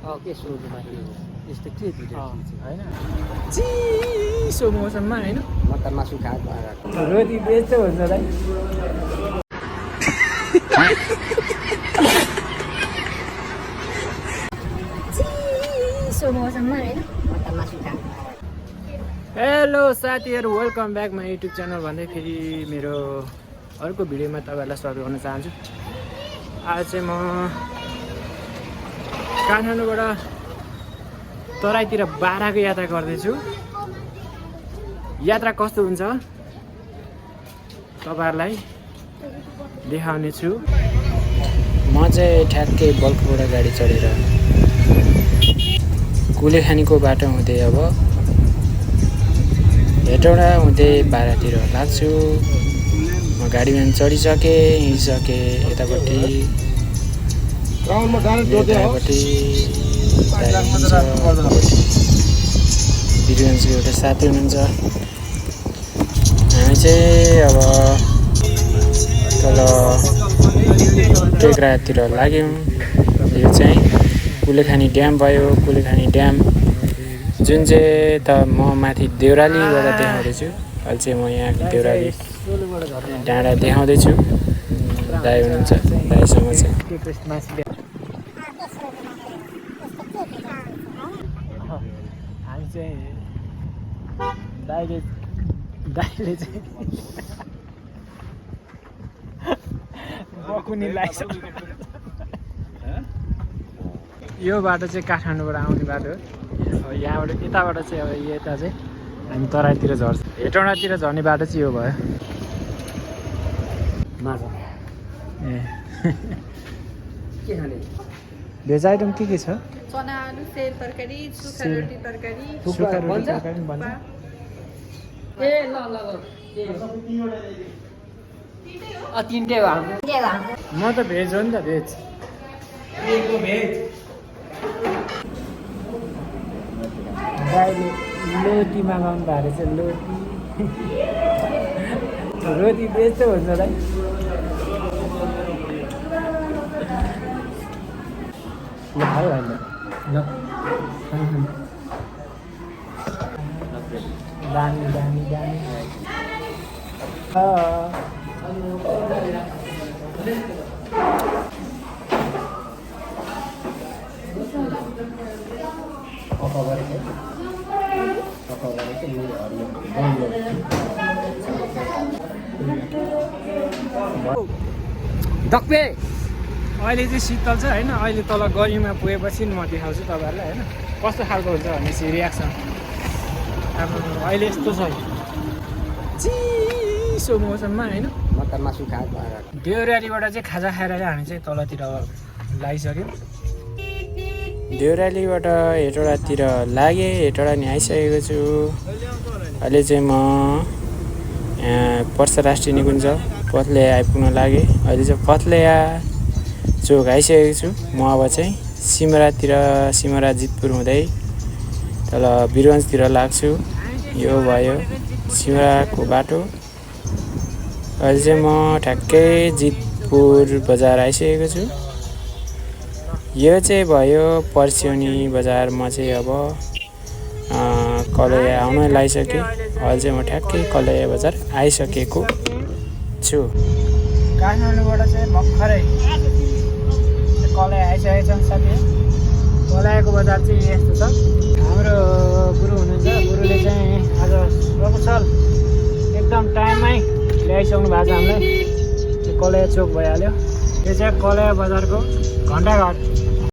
के सोधुमा के हो यस्तो के भिडियो होइन चिसो मौसममा होइन म त मासु खाएको आएको रोटी बेच्छ हुन्छ दाइ चिसो मौसममा होइन म त मासु खाएको हेलो साथीहरू welcome back my YouTube channel भन्दै फेरि मेरो अर्को भिडियोमा तपाईँहरूलाई स्वागत गर्न चाहन्छु। आज चाहिँ म काठमाडौँबाट तराईतिर बाह्रको यात्रा गर्दैछु। यात्रा कस्तो हुन्छ तपाईँहरूलाई देखाउने छु। म चाहिँ ठ्याक्कै बल्कबाट गाडी चढेर कुलेखानीको बाटो हुँदै अब हेटौँडा हुँदै बाह्रतिर लाग्छु। म गाडीमा चढिसकेँ, हिँडिसकेँ। यतापट्टि बिरुवान्सको एउटा साथी हुनुहुन्छ। हामी चाहिँ अब तल टेक्रातिर लाग्यौँ। यो चाहिँ कुलेखानी ड्याम भयो। कुलेखानी ड्याम जुन चाहिँ त म माथि देउरालीबाट देखाउँदैछु। अहिले चाहिँ म यहाँ देउराली डाँडा देखाउँदैछु। दाइ हुनुहुन्छ, दाइसँग चाहिँ हामी चाहिँ दाइले चाहिँ बकुनी लगाइसक्यो। यो बाटो चाहिँ काठमाडौँबाट आउने बाटो हो। यहाँबाट यताबाट चाहिँ अब यता चाहिँ हामी तराईतिर झर्छ। हेटौँडातिर झर्ने बाटो चाहिँ यो भयो। माछा ए के खाने भेज आइटम के छ? चना आलु सेल तरकारी सुखा रोटी तरकारी सुखा रोटी तरकारी पनि भन्छ। ए ल ल ल तिनटै हो हाम्रो म त भेज हो नि त भेज। दाइले लोटी मगाउनु भएको रहेछ। रोटी बेच्छ भन्छ दाइ। ल खायो होइन ल दामी दामी दामी डक्बे अहिले चाहिँ शीतल छ होइन। अहिले तल गर्मीमा पुगेपछि म देखाउँछु तपाईँहरूलाई होइन कस्तो खालको हुन्छ भनेपछि रियाक्सन। अब अहिले यस्तो छ चिसो मौसममा होइन। म त मासु खाएको आएको देउरालीबाट चाहिँ खाजा खाएर चाहिँ हामी चाहिँ तलतिर लागिसक्यौँ। देउरालीबाट हेटौँडातिर लागेँ। हेटौँडा नि आइसकेको छु। अहिले चाहिँ म यहाँ पर्सा राष्ट्रिय निकुञ्ज पथलेया आइपुग्न लागेँ। अहिले चाहिँ पथलेया चोक आइसकेको छु। म अब चाहिँ सिमरा जितपुर हुँदै तल बिरुवान्सतिर लाग्छु। यो भयो सिमराको बाटो। अहिले चाहिँ म ठ्याक्कै जितपुर बजार आइसकेको छु। यो चाहिँ भयो पर्स्यौनी बजार। म चाहिँ अब कलैया आउन लागिसकेँ। अहिले चाहिँ म ठ्याक्कै कलैया बजार आइसकेको छु। काठमाडौँबाट चाहिँ भर्खरै कलैया आइसकेको छ साथी। कलैयाको बजार चाहिँ यस्तो छ। हाम्रो गुरु हुनुहुन्छ। गुरुले चाहिँ आज सकुशल एकदम टाइममै ल्याइसक्नु भएको छ हामीलाई। कलैया चोक भइहाल्यो। यो चाहिँ कलैया बजारको घन्टाघर